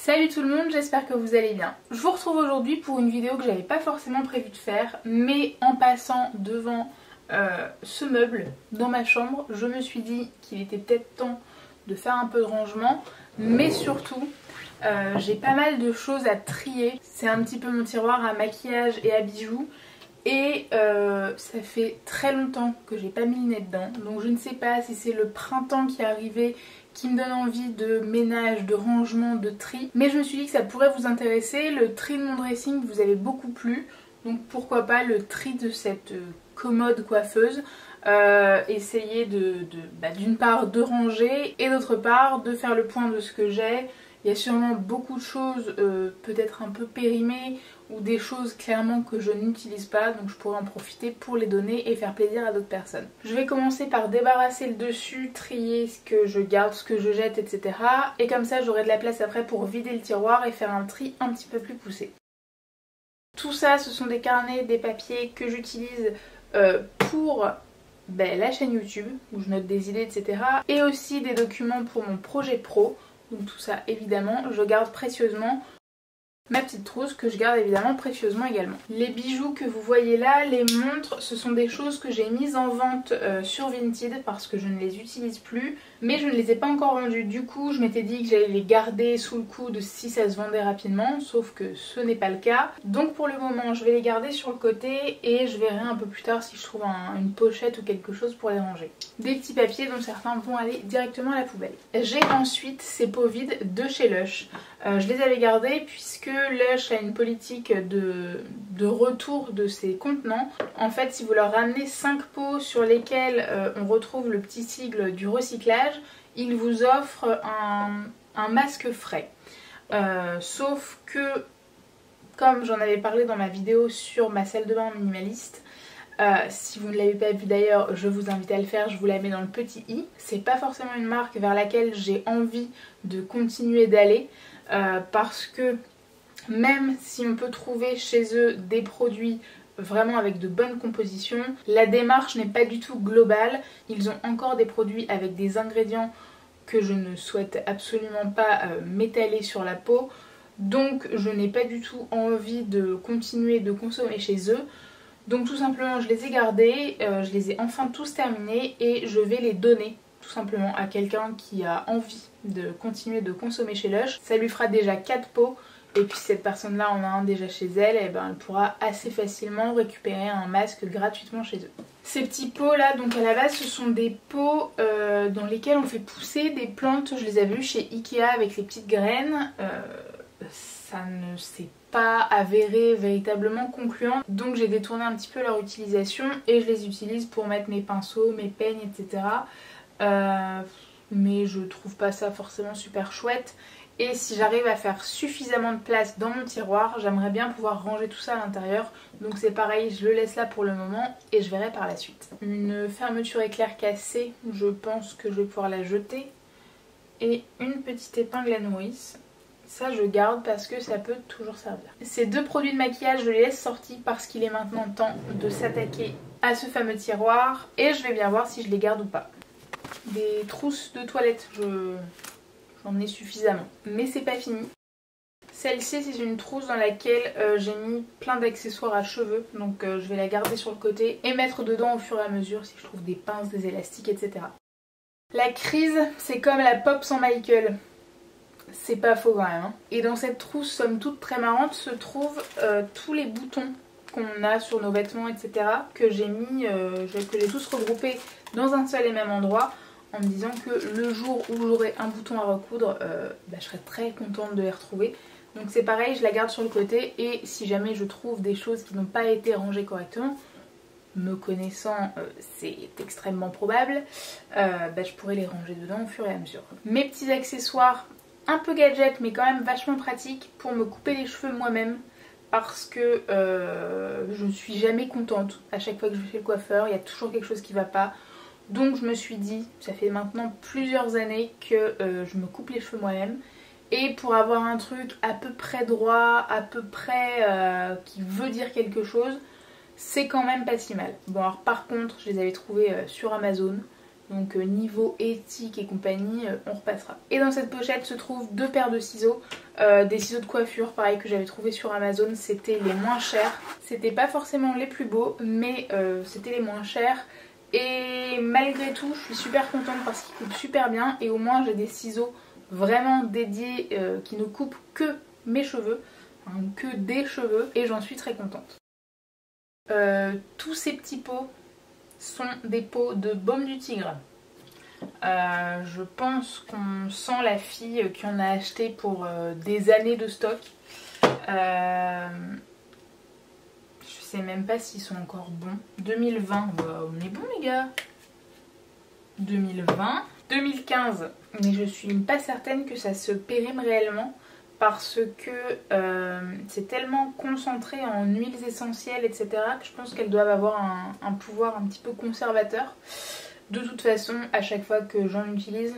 Salut tout le monde, j'espère que vous allez bien. Je vous retrouve aujourd'hui pour une vidéo que j'avais pas forcément prévu de faire, mais en passant devant ce meuble dans ma chambre, je me suis dit qu'il était peut-être temps de faire un peu de rangement, mais surtout j'ai pas mal de choses à trier. C'est un petit peu mon tiroir à maquillage et à bijoux. Et ça fait très longtemps que j'ai pas mis le nez dedans, donc je ne sais pas si c'est le printemps qui est arrivé qui me donne envie de ménage, de rangement, de tri. Mais je me suis dit que ça pourrait vous intéresser. Le tri de mon dressing vous avait beaucoup plu, donc pourquoi pas le tri de cette commode coiffeuse. Essayer d'une part de ranger et d'autre part de faire le point de ce que j'ai. Il y a sûrement beaucoup de choses peut-être un peu périmées ou des choses clairement que je n'utilise pas, donc je pourrais en profiter pour les donner et faire plaisir à d'autres personnes. Je vais commencer par débarrasser le dessus, trier ce que je garde, ce que je jette, etc. Et comme ça j'aurai de la place après pour vider le tiroir et faire un tri un petit peu plus poussé. Tout ça, ce sont des carnets, des papiers que j'utilise pour la chaîne YouTube, où je note des idées, etc. Et aussi des documents pour mon projet pro. Donc tout ça évidemment je garde précieusement. Ma petite trousse que je garde évidemment précieusement également. Les bijoux que vous voyez là, les montres, ce sont des choses que j'ai mises en vente sur Vinted parce que je ne les utilise plus. Mais je ne les ai pas encore vendues. Du coup je m'étais dit que j'allais les garder sous le coude si ça se vendait rapidement. Sauf que ce n'est pas le cas. Donc pour le moment je vais les garder sur le côté et je verrai un peu plus tard si je trouve une pochette ou quelque chose pour les ranger. Des petits papiers dont certains vont aller directement à la poubelle. J'ai ensuite ces pots vides de chez Lush. Je les avais gardés puisque Lush a une politique de retour de ses contenants. En fait, si vous leur ramenez 5 pots sur lesquels on retrouve le petit sigle du recyclage, ils vous offrent un masque frais. Sauf que, comme j'en avais parlé dans ma vidéo sur ma salle de bain minimaliste, si vous ne l'avez pas vu d'ailleurs, je vous invite à le faire, je vous la mets dans le petit i. C'est pas forcément une marque vers laquelle j'ai envie de continuer d'aller parce que même si on peut trouver chez eux des produits vraiment avec de bonnes compositions, la démarche n'est pas du tout globale. Ils ont encore des produits avec des ingrédients que je ne souhaite absolument pas m'étaler sur la peau. Donc je n'ai pas du tout envie de continuer de consommer chez eux. Donc tout simplement je les ai gardés, je les ai enfin tous terminés et je vais les donner tout simplement à quelqu'un qui a envie de continuer de consommer chez Lush. Ça lui fera déjà 4 pots et puis si cette personne là en a un déjà chez elle, et elle pourra assez facilement récupérer un masque gratuitement chez eux. Ces petits pots là, donc à la base ce sont des pots dans lesquels on fait pousser des plantes. Je les avais vus chez Ikea avec les petites graines. Ça ne s'est pas avéré véritablement concluant, donc j'ai détourné un petit peu leur utilisation et je les utilise pour mettre mes pinceaux, mes peignes, etc. Mais je trouve pas ça forcément super chouette. Et si j'arrive à faire suffisamment de place dans mon tiroir, j'aimerais bien pouvoir ranger tout ça à l'intérieur. Donc c'est pareil, je le laisse là pour le moment et je verrai par la suite. Une fermeture éclair cassée, je pense que je vais pouvoir la jeter. Et une petite épingle à nourrice. Ça je garde parce que ça peut toujours servir. Ces deux produits de maquillage je les laisse sortis parce qu'il est maintenant temps de s'attaquer à ce fameux tiroir. Et je vais bien voir si je les garde ou pas. Des trousses de toilette, j'en ai suffisamment. Mais c'est pas fini. Celle-ci c'est une trousse dans laquelle j'ai mis plein d'accessoires à cheveux. Donc je vais la garder sur le côté et mettre dedans au fur et à mesure si je trouve des pinces, des élastiques, etc. La crise c'est comme la pop sans Michael. C'est pas faux quand même. Et dans cette trousse somme toute très marrante se trouvent tous les boutons qu'on a sur nos vêtements, etc. que j'ai mis, que j'ai tous regroupés dans un seul et même endroit en me disant que le jour où j'aurai un bouton à recoudre, je serai très contente de les retrouver. Donc c'est pareil, je la garde sur le côté et si jamais je trouve des choses qui n'ont pas été rangées correctement, me connaissant c'est extrêmement probable, je pourrai les ranger dedans au fur et à mesure. Mes petits accessoires un peu gadget mais quand même vachement pratique pour me couper les cheveux moi-même parce que je ne suis jamais contente. À chaque fois que je vais chez le coiffeur, il y a toujours quelque chose qui va pas. Donc je me suis dit, ça fait maintenant plusieurs années que je me coupe les cheveux moi-même. Et pour avoir un truc à peu près droit, à peu près qui veut dire quelque chose, c'est quand même pas si mal. Bon alors par contre, je les avais trouvés sur Amazon. Donc niveau éthique et compagnie, on repassera. Et dans cette pochette se trouvent 2 paires de ciseaux. Des ciseaux de coiffure, pareil, que j'avais trouvé sur Amazon. C'était les moins chers. C'était pas forcément les plus beaux, mais c'était les moins chers. Et malgré tout, je suis super contente parce qu'ils coupent super bien. Et au moins, j'ai des ciseaux vraiment dédiés qui ne coupent que mes cheveux. Enfin, que des cheveux. Et j'en suis très contente. Tous ces petits pots sont des pots de baume du tigre. Je pense qu'on sent la fille qui en a acheté pour des années de stock. Je sais même pas s'ils sont encore bons. 2020, bah, on est bon les gars. 2020, 2015, mais je suis pas certaine que ça se périme réellement parce que c'est tellement concentré en huiles essentielles, etc. que je pense qu'elles doivent avoir un pouvoir un petit peu conservateur. De toute façon, à chaque fois que j'en utilise,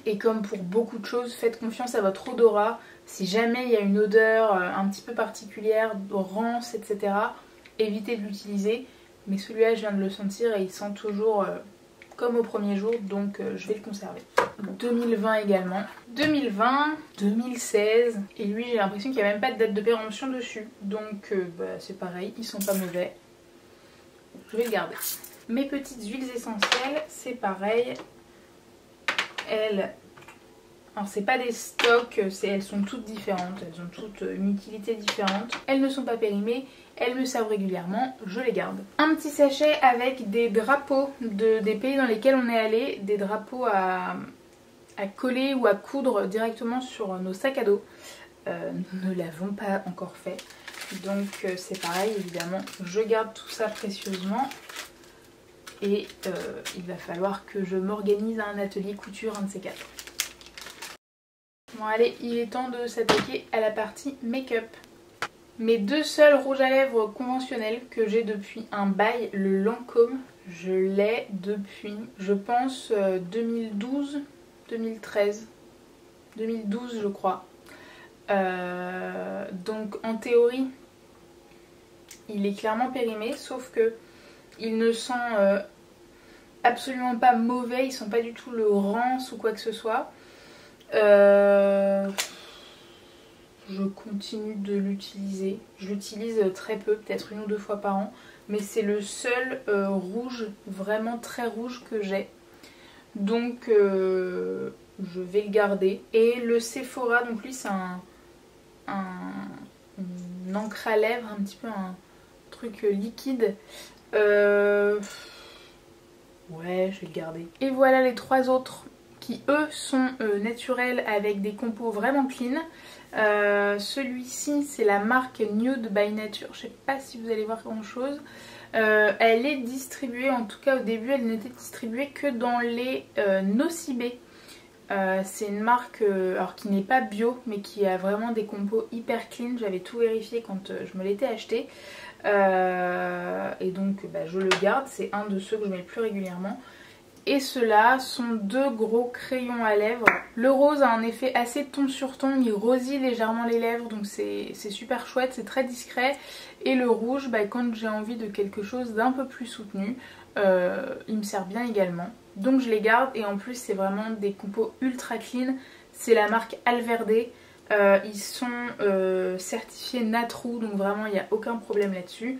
et comme pour beaucoup de choses, faites confiance à votre odorat. Si jamais il y a une odeur un petit peu particulière, rance, etc., évitez de l'utiliser. Mais celui-là, je viens de le sentir et il sent toujours comme au premier jour, donc je vais le conserver. 2020 également. 2020, 2016, et lui j'ai l'impression qu'il n'y a même pas de date de péremption dessus. Donc bah, c'est pareil, ils sont pas mauvais. Je vais le garder. Mes petites huiles essentielles, c'est pareil. Elles, alors c'est pas des stocks, elles sont toutes différentes, elles ont toutes une utilité différente. Elles ne sont pas périmées, elles me servent régulièrement, je les garde. Un petit sachet avec des drapeaux des pays dans lesquels on est allé, des drapeaux à coller ou à coudre directement sur nos sacs à dos. Nous ne l'avons pas encore fait, donc c'est pareil évidemment, je garde tout ça précieusement. Et il va falloir que je m'organise à un atelier couture, un de ces quatre. Bon allez, il est temps de s'attaquer à la partie make-up. Mes 2 seuls rouges à lèvres conventionnels que j'ai depuis un bail, le Lancôme. Je l'ai depuis, je pense, 2012, 2013, 2012 je crois. Donc en théorie, il est clairement périmé, sauf que ils ne sont absolument pas mauvais, ils sont pas du tout le rance ou quoi que ce soit. Je continue de l'utiliser. Je l'utilise très peu, peut-être 1 ou 2 fois par an. Mais c'est le seul rouge, vraiment très rouge que j'ai. Donc je vais le garder. Et le Sephora, donc lui c'est une encre à lèvres, un petit peu un truc liquide. Ouais, je vais le garder. Et voilà les 3 autres qui eux sont naturels avec des compos vraiment clean. Celui-ci c'est la marque Nude by Nature. Je sais pas si vous allez voir grand chose. Elle est distribuée, en tout cas au début elle n'était distribuée que dans les Nocibé. C'est une marque alors qui n'est pas bio mais qui a vraiment des compos hyper clean. J'avais tout vérifié quand je me l'étais acheté. Et donc bah, je le garde, c'est un de ceux que je mets le plus régulièrement. Et ceux-là sont 2 gros crayons à lèvres. Le rose a un effet assez ton sur ton, il rosille légèrement les lèvres, donc c'est super chouette, c'est très discret. Et le rouge, bah, quand j'ai envie de quelque chose d'un peu plus soutenu, il me sert bien également. Donc je les garde et en plus c'est vraiment des compos ultra clean. C'est la marque Alverde. Ils sont certifiés Natrou, donc vraiment il n'y a aucun problème là-dessus.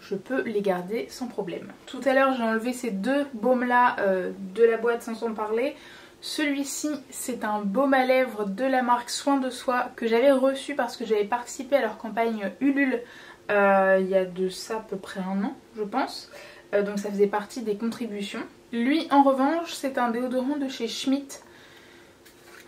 Je peux les garder sans problème. Tout à l'heure j'ai enlevé ces 2 baumes là de la boîte sans en parler. Celui-ci c'est un baume à lèvres de la marque Soin de Soi que j'avais reçu parce que j'avais participé à leur campagne Ulule il y a de ça à peu près 1 an je pense. Donc ça faisait partie des contributions. Lui en revanche c'est un déodorant de chez Schmitt.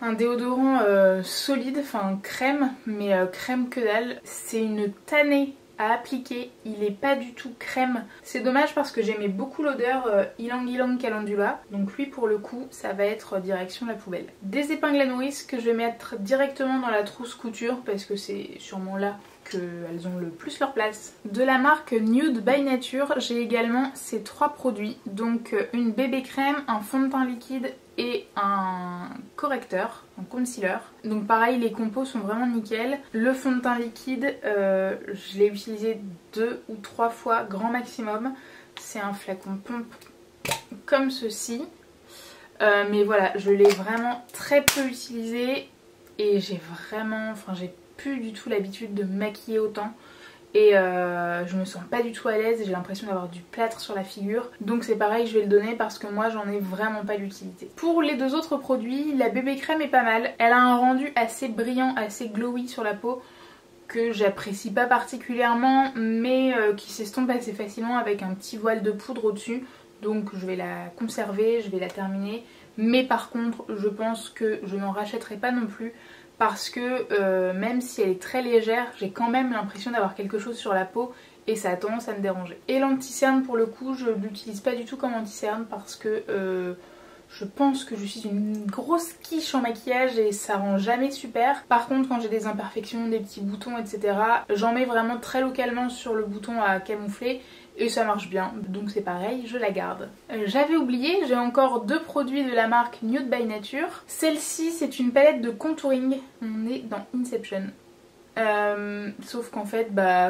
Un déodorant solide, enfin crème, mais crème que dalle. C'est une tannée à appliquer, il n'est pas du tout crème. C'est dommage parce que j'aimais beaucoup l'odeur Ylang Ylang Calendula. Donc lui pour le coup ça va être direction la poubelle. Des épingles à nourrice que je vais mettre directement dans la trousse couture parce que c'est sûrement là qu'elles ont le plus leur place. De la marque Nude by Nature, j'ai également ces 3 produits. Donc une bébé crème, un fond de teint liquide et un correcteur, un concealer. Donc pareil, les compos sont vraiment nickel. Le fond de teint liquide, je l'ai utilisé 2 ou 3 fois grand maximum. C'est un flacon pompe comme ceci. Mais voilà, je l'ai vraiment très peu utilisé et j'ai plus du tout l'habitude de me maquiller autant. Et je me sens pas du tout à l'aise et j'ai l'impression d'avoir du plâtre sur la figure. Donc c'est pareil, je vais le donner parce que moi j'en ai vraiment pas l'utilité. Pour les deux autres produits, la bébé crème est pas mal. Elle a un rendu assez brillant, assez glowy sur la peau que j'apprécie pas particulièrement, mais qui s'estompe assez facilement avec un petit voile de poudre au-dessus. Donc je vais la conserver, je vais la terminer. Mais par contre, je pense que je n'en rachèterai pas non plus. Parce que même si elle est très légère, j'ai quand même l'impression d'avoir quelque chose sur la peau et ça a tendance à me déranger. Et l'anti-cerne pour le coup, je l'utilise pas du tout comme anti-cerne parce que je pense que je suis une grosse quiche en maquillage et ça rend jamais super. Par contre, quand j'ai des imperfections, des petits boutons, etc., j'en mets vraiment très localement sur le bouton à camoufler. Et ça marche bien, donc c'est pareil, je la garde. J'avais oublié, j'ai encore deux produits de la marque Nude by Nature. Celle-ci, c'est une palette de contouring. On est dans Inception. Sauf qu'en fait,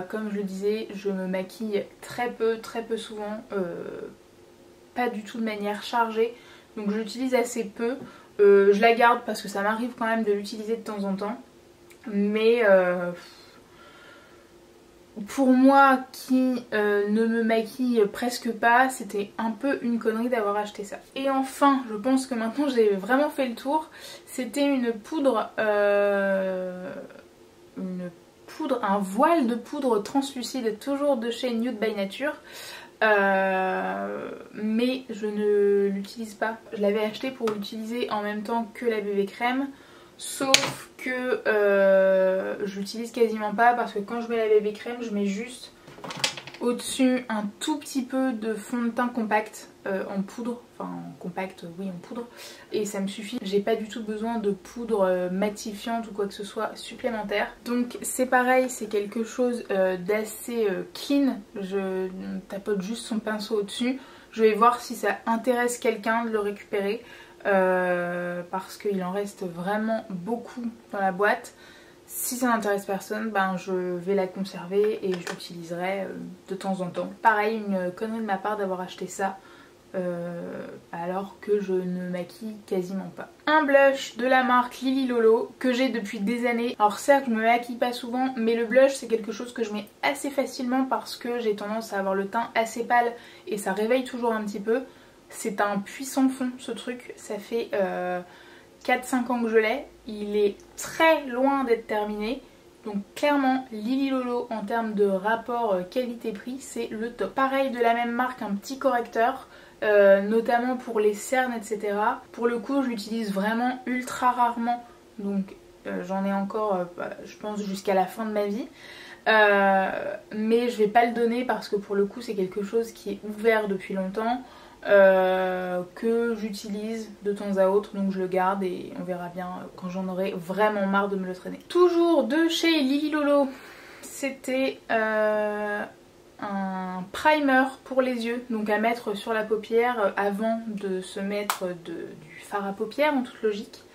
comme je le disais, je me maquille très peu souvent. Pas du tout de manière chargée. Donc je l'utilise assez peu. Je la garde parce que ça m'arrive quand même de l'utiliser de temps en temps. Mais... pour moi qui ne me maquille presque pas, c'était un peu une connerie d'avoir acheté ça. Et enfin, je pense que maintenant j'ai vraiment fait le tour. C'était un voile de poudre translucide, toujours de chez Nude by Nature. Mais je ne l'utilise pas. Je l'avais acheté pour l'utiliser en même temps que la bébé crème. Sauf que je l'utilise quasiment pas parce que quand je mets la bébé crème, je mets juste au-dessus un tout petit peu de fond de teint compact en poudre. Enfin en compact, oui en poudre. Et ça me suffit. J'ai pas du tout besoin de poudre matifiante ou quoi que ce soit supplémentaire. Donc c'est pareil, c'est quelque chose d'assez clean. Je tapote juste son pinceau au-dessus. Je vais voir si ça intéresse quelqu'un de le récupérer. Parce qu'il en reste vraiment beaucoup dans la boîte. Si ça n'intéresse personne, je vais la conserver et je l'utiliserai de temps en temps. Pareil, une connerie de ma part d'avoir acheté ça alors que je ne maquille quasiment pas. Un blush de la marque Lily Lolo que j'ai depuis des années. Alors certes, je me maquille pas souvent, mais le blush c'est quelque chose que je mets assez facilement parce que j'ai tendance à avoir le teint assez pâle et ça réveille toujours un petit peu. C'est un puissant fond ce truc, ça fait 4-5 ans que je l'ai, il est très loin d'être terminé. Donc clairement Lily Lolo en termes de rapport qualité-prix c'est le top. Pareil de la même marque, un petit correcteur, notamment pour les cernes etc. Pour le coup je l'utilise vraiment ultra rarement, donc j'en ai encore je pense jusqu'à la fin de ma vie. Mais je vais pas le donner parce que pour le coup c'est quelque chose qui est ouvert depuis longtemps. Que j'utilise de temps à autre, donc je le garde et on verra bien quand j'en aurai vraiment marre de me le traîner. Toujours de chez Lily Lolo, c'était un primer pour les yeux, donc à mettre sur la paupière avant de se mettre du fard à paupières en toute logique.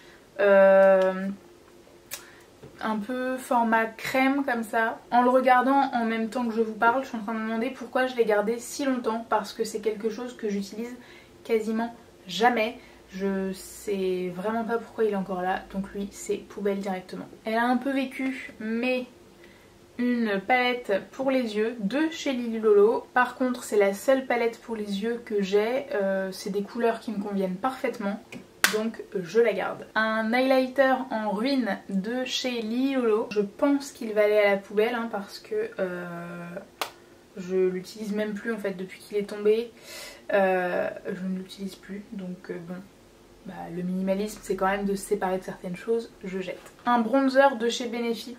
Un peu format crème comme ça. En le regardant en même temps que je vous parle, je suis en train de me demander pourquoi je l'ai gardé si longtemps, parce que c'est quelque chose que j'utilise quasiment jamais. Je sais vraiment pas pourquoi il est encore là, donc lui c'est poubelle directement. Elle a un peu vécu, mais une palette pour les yeux de chez Lily Lolo. Par contre c'est la seule palette pour les yeux que j'ai, c'est des couleurs qui me conviennent parfaitement. Donc je la garde. Un highlighter en ruine de chez Lily Lolo. Je pense qu'il va aller à la poubelle parce que je l'utilise même plus en fait depuis qu'il est tombé. Je ne l'utilise plus donc le minimalisme c'est quand même de se séparer de certaines choses, je jette. Un bronzer de chez Benefit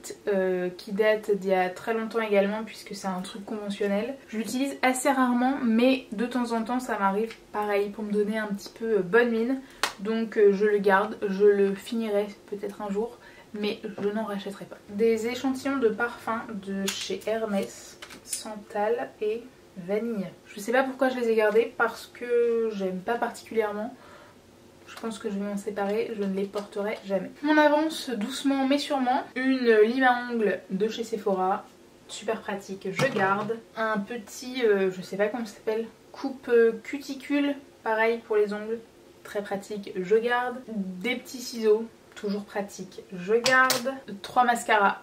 qui date d'il y a très longtemps également puisque c'est un truc conventionnel. Je l'utilise assez rarement mais de temps en temps ça m'arrive pareil pour me donner un petit peu bonne mine. Donc je le garde, je le finirai peut-être un jour mais je n'en rachèterai pas. Des échantillons de parfum de chez Hermès, santal et vanille. Je sais pas pourquoi je les ai gardés parce que j'aime pas particulièrement. Je pense que je vais m'en séparer, je ne les porterai jamais. On avance doucement mais sûrement. Une lime à ongles de chez Sephora, super pratique, je garde. Un petit, je sais pas comment ça s'appelle, coupe cuticule pareil pour les ongles, très pratique, je garde. Des petits ciseaux, toujours pratique, je garde. 3 mascaras,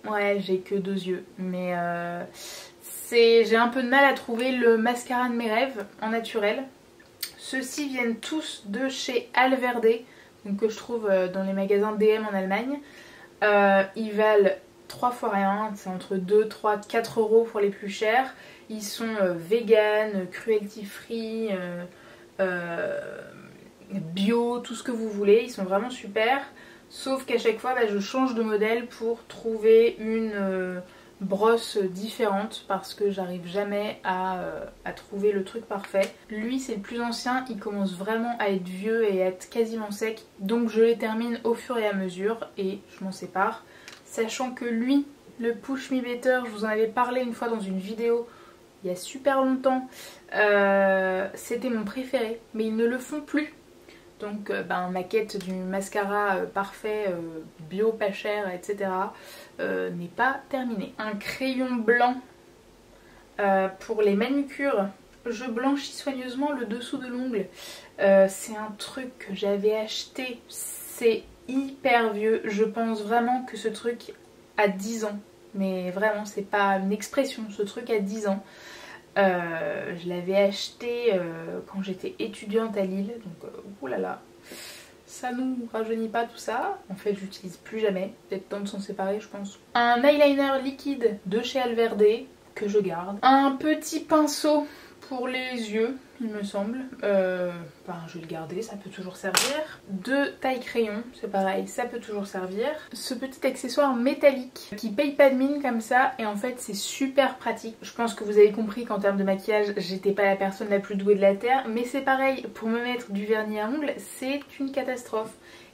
ouais j'ai que 2 yeux, mais j'ai un peu de mal à trouver le mascara de mes rêves en naturel. Ceux-ci viennent tous de chez Alverde, donc que je trouve dans les magasins DM en Allemagne. Ils valent 3 fois rien, c'est entre 2, 3, 4 euros pour les plus chers. Ils sont vegan, cruelty free, bio, tout ce que vous voulez, ils sont vraiment super. Sauf qu'à chaque fois je change de modèle pour trouver une brosse différente parce que j'arrive jamais à trouver le truc parfait. Lui c'est le plus ancien, il commence vraiment à être vieux et à être quasiment sec, donc je les termine au fur et à mesure et je m'en sépare. Sachant que lui, le Push Me Better, je vous en avais parlé une fois dans une vidéo il y a super longtemps, c'était mon préféré, mais ils ne le font plus. Donc ma quête du mascara parfait, bio, pas cher, etc. n'est pas terminée. Un crayon blanc pour les manucures. Je blanchis soigneusement le dessous de l'ongle. C'est un truc que j'avais acheté, c'est hyper vieux. Je pense vraiment que ce truc a 10 ans. Mais vraiment, c'est pas une expression, ce truc a 10 ans. Je l'avais acheté quand j'étais étudiante à Lille, donc oulala, ça nous rajeunit pas tout ça. En fait, j'utilise plus jamais, peut-être temps de s'en séparer, je pense. Un eyeliner liquide de chez Alverde que je garde. Un petit pinceau pour les yeux, il me semble. Je vais le garder, ça peut toujours servir. 2 tailles crayon, c'est pareil, ça peut toujours servir. Ce petit accessoire métallique qui paye pas de mine comme ça, et en fait c'est super pratique. Je pense que vous avez compris qu'en termes de maquillage, j'étais pas la personne la plus douée de la terre, mais c'est pareil, pour me mettre du vernis à ongles, c'est une catastrophe.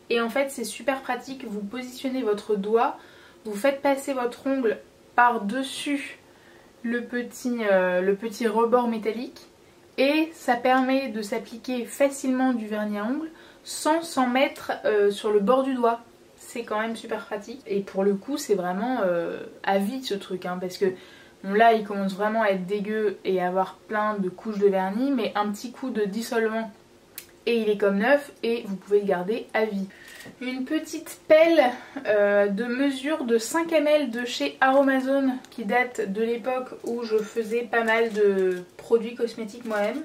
Et en fait c'est super pratique, vous positionnez votre doigt, vous faites passer votre ongle par-dessus le petit rebord métallique et ça permet de s'appliquer facilement du vernis à ongles sans s'en mettre sur le bord du doigt. C'est quand même super pratique et pour le coup c'est vraiment à vie ce truc parce que bon, là il commence vraiment à être dégueu et à avoir plein de couches de vernis, mais un petit coup de dissolvant et il est comme neuf et vous pouvez le garder à vie. Une petite pelle de mesure de 5 ml de chez Aromazone qui date de l'époque où je faisais pas mal de produits cosmétiques moi-même.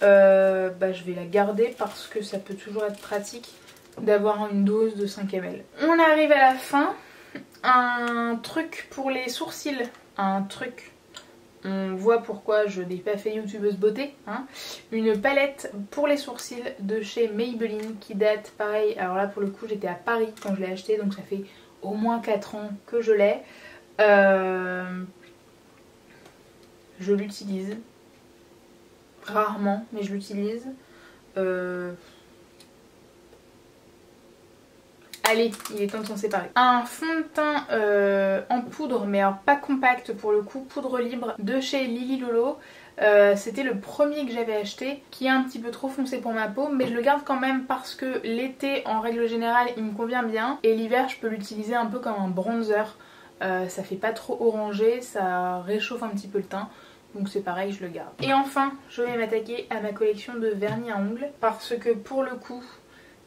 Je vais la garder parce que ça peut toujours être pratique d'avoir une dose de 5 ml. On arrive à la fin. Un truc pour les sourcils. On voit pourquoi je n'ai pas fait youtubeuse beauté. Une palette pour les sourcils de chez Maybelline qui date pareil. Alors là pour le coup j'étais à Paris quand je l'ai acheté, donc ça fait au moins 4 ans que je l'ai. Je l'utilise rarement, mais je l'utilise. Allez, il est temps de s'en séparer. Un fond de teint en poudre, mais alors pas compact pour le coup, poudre libre de chez Lily Lolo. C'était le premier que j'avais acheté, qui est un petit peu trop foncé pour ma peau, mais je le garde quand même parce que l'été en règle générale il me convient bien et l'hiver je peux l'utiliser un peu comme un bronzer. Ça fait pas trop orangé, ça réchauffe un petit peu le teint. Donc c'est pareil, je le garde. Et enfin, je vais m'attaquer à ma collection de vernis à ongles parce que pour le coup,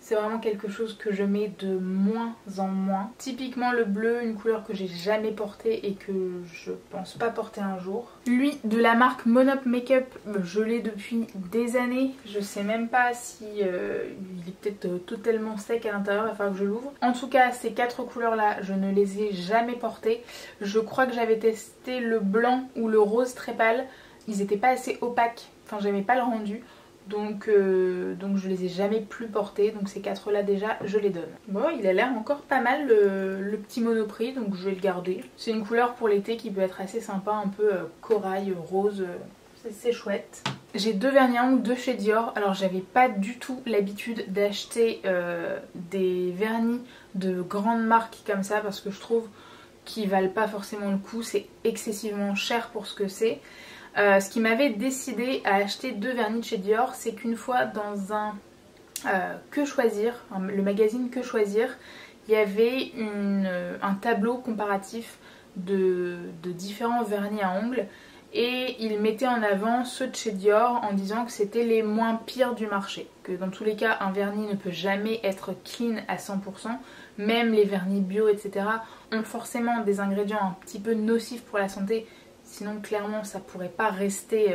c'est vraiment quelque chose que je mets de moins en moins. Typiquement le bleu, une couleur que j'ai jamais portée et que je pense pas porter un jour. Lui de la marque Monop Makeup, je l'ai depuis des années. Je sais même pas si il est peut-être totalement sec à l'intérieur, il va falloir que je l'ouvre. En tout cas ces 4 couleurs là, je ne les ai jamais portées. Je crois que j'avais testé le blanc ou le rose très pâle. Ils étaient pas assez opaques, enfin j'aimais pas le rendu. Donc je les ai jamais plus portés, donc ces 4 là déjà je les donne. Bon, il a l'air encore pas mal le petit Monoprix, donc je vais le garder. C'est une couleur pour l'été qui peut être assez sympa, un peu corail, rose, c'est chouette. J'ai 2 vernis à ongles de chez Dior. Alors j'avais pas du tout l'habitude d'acheter des vernis de grandes marques comme ça parce que je trouve qu'ils valent pas forcément le coup, c'est excessivement cher pour ce que c'est. Ce qui m'avait décidé à acheter 2 vernis de chez Dior, c'est qu'une fois dans un Que Choisir, le magazine Que Choisir, il y avait un tableau comparatif de différents vernis à ongles et il mettait en avant ceux de chez Dior en disant que c'était les moins pires du marché. Que dans tous les cas un vernis ne peut jamais être clean à 100%, même les vernis bio etc. ont forcément des ingrédients un petit peu nocifs pour la santé. Sinon clairement ça pourrait pas rester,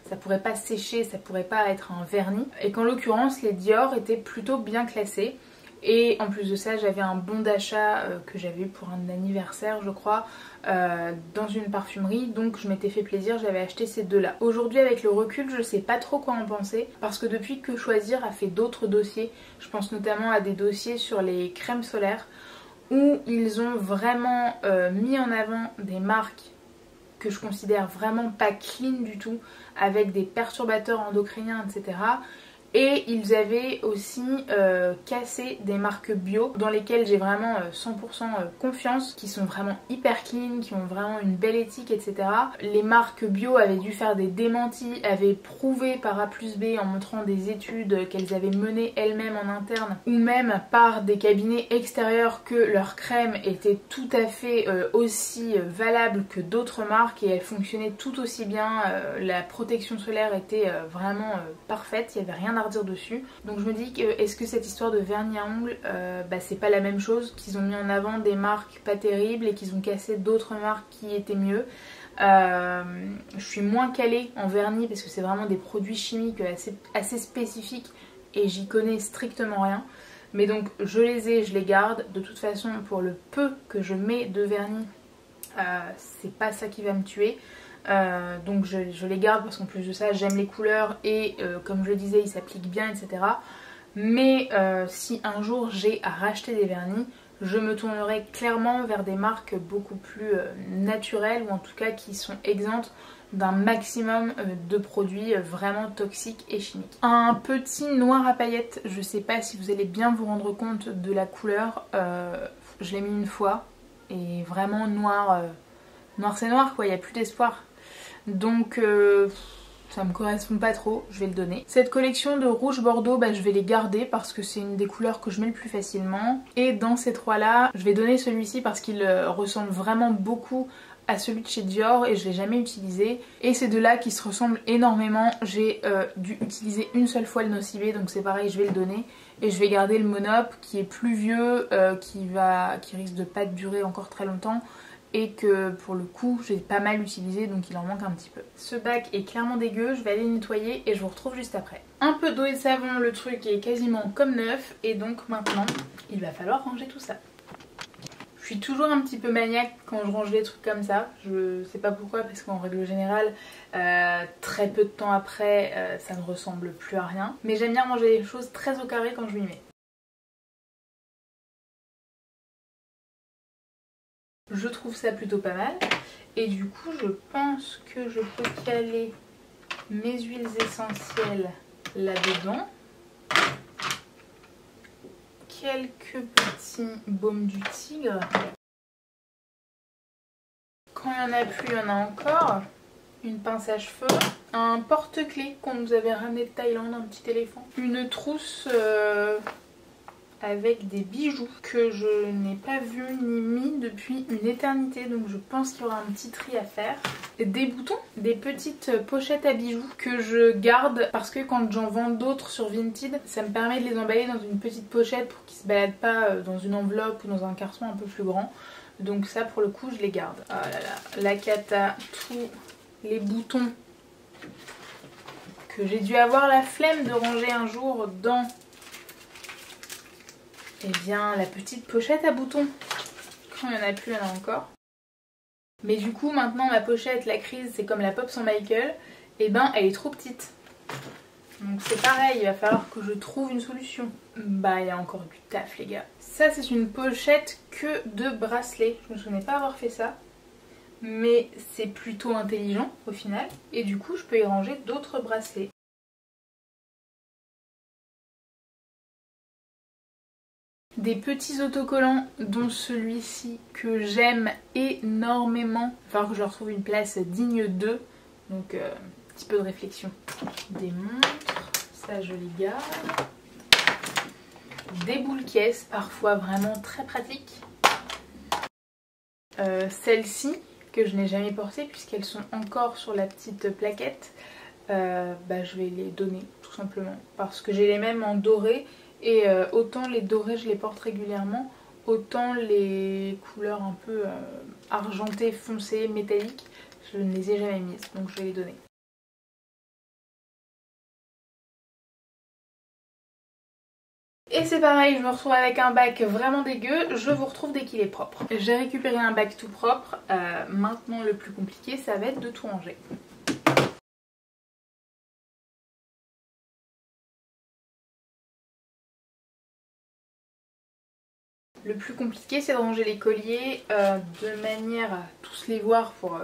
ça pourrait pas sécher, ça pourrait pas être un vernis. Et qu'en l'occurrence les Dior étaient plutôt bien classés. Et en plus de ça j'avais un bon d'achat que j'avais eu pour un anniversaire je crois dans une parfumerie. Donc je m'étais fait plaisir, j'avais acheté ces deux là. Aujourd'hui avec le recul je sais pas trop quoi en penser. Parce que depuis que Choisir a fait d'autres dossiers, je pense notamment à des dossiers sur les crèmes solaires, où ils ont vraiment mis en avant des marques que je considère vraiment pas clean du tout, avec des perturbateurs endocriniens etc. Et ils avaient aussi cassé des marques bio dans lesquelles j'ai vraiment 100% confiance, qui sont vraiment hyper clean, qui ont vraiment une belle éthique etc. Les marques bio avaient dû faire des démentis, avaient prouvé par A plus B en montrant des études qu'elles avaient menées elles-mêmes en interne, ou même par des cabinets extérieurs, que leur crème était tout à fait aussi valable que d'autres marques et elle fonctionnait tout aussi bien, la protection solaire était vraiment parfaite, il n'y avait rien à redire dessus. Donc je me dis que est-ce que cette histoire de vernis à ongles c'est pas la même chose, qu'ils ont mis en avant des marques pas terribles et qu'ils ont cassé d'autres marques qui étaient mieux. Je suis moins calée en vernis parce que c'est vraiment des produits chimiques assez spécifiques et j'y connais strictement rien. Mais donc je les ai, je les garde. De toute façon pour le peu que je mets de vernis, c'est pas ça qui va me tuer. Donc je les garde parce qu'en plus de ça j'aime les couleurs et comme je le disais ils s'appliquent bien etc. Mais si un jour j'ai à racheter des vernis, je me tournerai clairement vers des marques beaucoup plus naturelles, ou en tout cas qui sont exemptes d'un maximum de produits vraiment toxiques et chimiques. Un petit noir à paillettes, je sais pas si vous allez bien vous rendre compte de la couleur, je l'ai mis une fois et vraiment noir, noir c'est noir quoi, il n'y a plus d'espoir. Donc ça me correspond pas trop, je vais le donner. Cette collection de rouge bordeaux, je vais les garder parce que c'est une des couleurs que je mets le plus facilement. Et dans ces trois là, je vais donner celui-ci parce qu'il ressemble vraiment beaucoup à celui de chez Dior et je l'ai jamais utilisé. Et ces deux là qui se ressemblent énormément, j'ai dû utiliser une seule fois le Nocibé, donc c'est pareil, je vais le donner. Et je vais garder le Monop qui est plus vieux, qui risque de pas durer encore très longtemps. Et que pour le coup j'ai pas mal utilisé, donc il en manque un petit peu. Ce bac est clairement dégueu, je vais aller le nettoyer et je vous retrouve juste après. Un peu d'eau et de savon, le truc est quasiment comme neuf et donc maintenant il va falloir ranger tout ça. Je suis toujours un petit peu maniaque quand je range des trucs comme ça, je sais pas pourquoi, parce qu'en règle générale très peu de temps après ça ne ressemble plus à rien. Mais j'aime bien ranger les choses très au carré quand je m'y mets. Je trouve ça plutôt pas mal et du coup je pense que je peux caler mes huiles essentielles là-dedans. Quelques petits baumes du tigre. Quand il n'y en a plus, il y en a encore. Une pince à cheveux. Un porte-clés qu'on nous avait ramené de Thaïlande, un petit éléphant. Une trousse avec des bijoux que je n'ai pas vu ni mis depuis une éternité, donc je pense qu'il y aura un petit tri à faire. Des boutons, des petites pochettes à bijoux que je garde parce que quand j'en vends d'autres sur Vinted, ça me permet de les emballer dans une petite pochette pour qu'ils se baladent pas dans une enveloppe ou dans un carton un peu plus grand. Donc ça pour le coup je les garde. Oh là là, la cata, tous les boutons que j'ai dû avoir la flemme de ranger un jour dans la petite pochette à boutons. Quand il n'y en a plus, il y en a encore. Mais du coup maintenant ma pochette, la crise, c'est comme la pop sans Michael, et elle est trop petite. Donc c'est pareil, il va falloir que je trouve une solution. Il y a encore du taf les gars. Ça c'est une pochette que de bracelets. Je me souvenais pas avoir fait ça. Mais c'est plutôt intelligent au final. Et du coup je peux y ranger d'autres bracelets. Des petits autocollants dont celui-ci que j'aime énormément. Il va falloir que je retrouve une place digne d'eux. Donc un petit peu de réflexion. Des montres, ça je les garde. Des boules caisses, parfois vraiment très pratiques. Celle-ci que je n'ai jamais portées puisqu'elles sont encore sur la petite plaquette. Je vais les donner tout simplement parce que j'ai les mêmes en doré et autant les dorés je les porte régulièrement, autant les couleurs un peu argentées, foncées, métalliques, je ne les ai jamais mises, donc je vais les donner. Et c'est pareil, je me retrouve avec un bac vraiment dégueu, je vous retrouve dès qu'il est propre. J'ai récupéré un bac tout propre, maintenant le plus compliqué ça va être de tout ranger. Le plus compliqué c'est de ranger les colliers de manière à tous les voir pour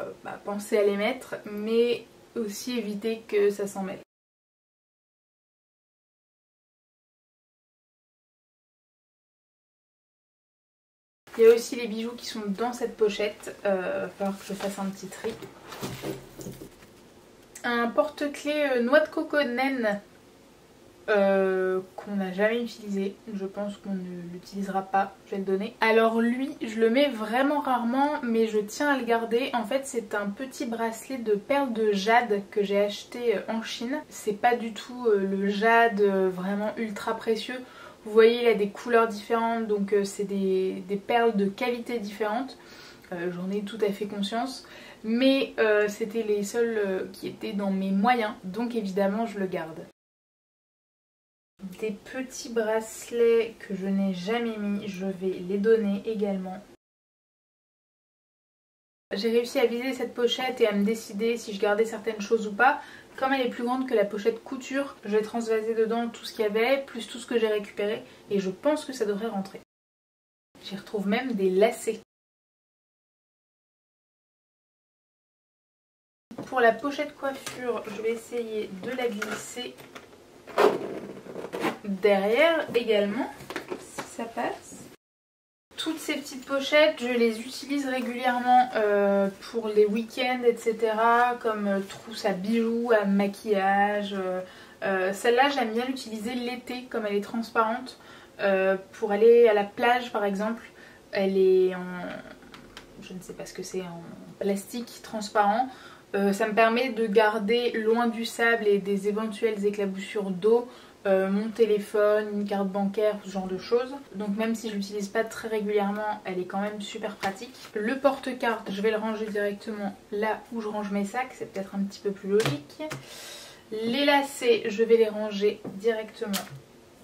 penser à les mettre, mais aussi éviter que ça s'en mêle. Il y a aussi les bijoux qui sont dans cette pochette, va falloir que je fasse un petit tri. Un porte-clés noix de coco naine qu'on n'a jamais utilisé, je pense qu'on ne l'utilisera pas, je vais le donner. Alors lui, je le mets vraiment rarement mais je tiens à le garder. En fait c'est un petit bracelet de perles de jade que j'ai acheté en Chine. C'est pas du tout le jade vraiment ultra précieux. Vous voyez, il a des couleurs différentes, donc c'est des perles de qualité différente. J'en ai tout à fait conscience. Mais c'était les seuls qui étaient dans mes moyens, donc évidemment je le garde. Des petits bracelets que je n'ai jamais mis, je vais les donner également. J'ai réussi à viser cette pochette et à me décider si je gardais certaines choses ou pas. Comme elle est plus grande que la pochette couture, je vais transvaser dedans tout ce qu'il y avait, plus tout ce que j'ai récupéré, et je pense que ça devrait rentrer. J'y retrouve même des lacets. Pour la pochette coiffure, je vais essayer de la glisser derrière également, si ça passe. Toutes ces petites pochettes, je les utilise régulièrement pour les week-ends, etc. Comme trousse à bijoux, à maquillage. Celle-là, j'aime bien l'utiliser l'été, comme elle est transparente. Pour aller à la plage, par exemple. Elle est en... je ne sais pas ce que c'est, en plastique transparent. Ça me permet de garder loin du sable et des éventuelles éclaboussures d'eau mon téléphone, une carte bancaire, ce genre de choses. Donc même si je l'utilise pas très régulièrement, elle est quand même super pratique. Le porte-carte, je vais le ranger directement là où je range mes sacs, c'est peut-être un petit peu plus logique. Les lacets, je vais les ranger directement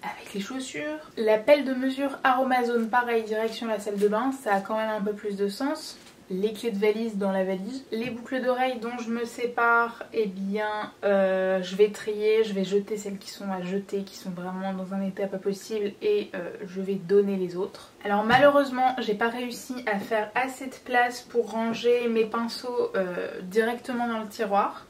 avec les chaussures. La pelle de mesure Aromazone, pareil, direction la salle de bain, ça a quand même un peu plus de sens. Les clés de valise dans la valise. Les boucles d'oreilles dont je me sépare, eh bien je vais trier, je vais jeter celles qui sont à jeter, qui sont vraiment dans un état pas possible, et je vais donner les autres. Alors malheureusement j'ai pas réussi à faire assez de place pour ranger mes pinceaux directement dans le tiroir.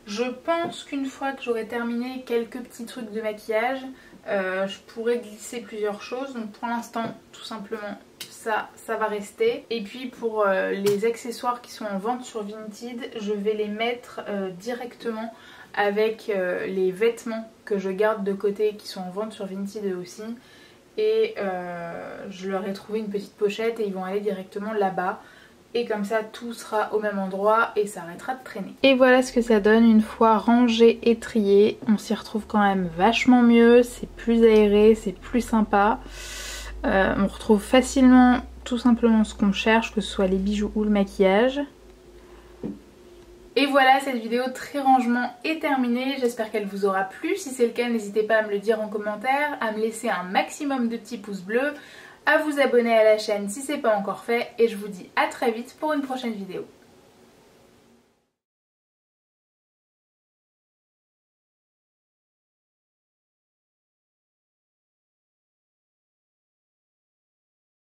Je pense qu'une fois que j'aurai terminé quelques petits trucs de maquillage, je pourrais glisser plusieurs choses. Donc pour l'instant tout simplement ça va rester. Et puis pour les accessoires qui sont en vente sur Vinted, je vais les mettre directement avec les vêtements que je garde de côté qui sont en vente sur Vinted aussi. Et je leur ai trouvé une petite pochette et ils vont aller directement là-bas. Et comme ça tout sera au même endroit et ça arrêtera de traîner. Et voilà ce que ça donne une fois rangé et trié. On s'y retrouve quand même vachement mieux, c'est plus aéré, c'est plus sympa. On retrouve facilement tout simplement ce qu'on cherche, que ce soit les bijoux ou le maquillage. Et voilà, cette vidéo très rangement est terminée, j'espère qu'elle vous aura plu. Si c'est le cas, n'hésitez pas à me le dire en commentaire, à me laisser un maximum de petits pouces bleus, à vous abonner à la chaîne si ce n'est pas encore fait, et je vous dis à très vite pour une prochaine vidéo.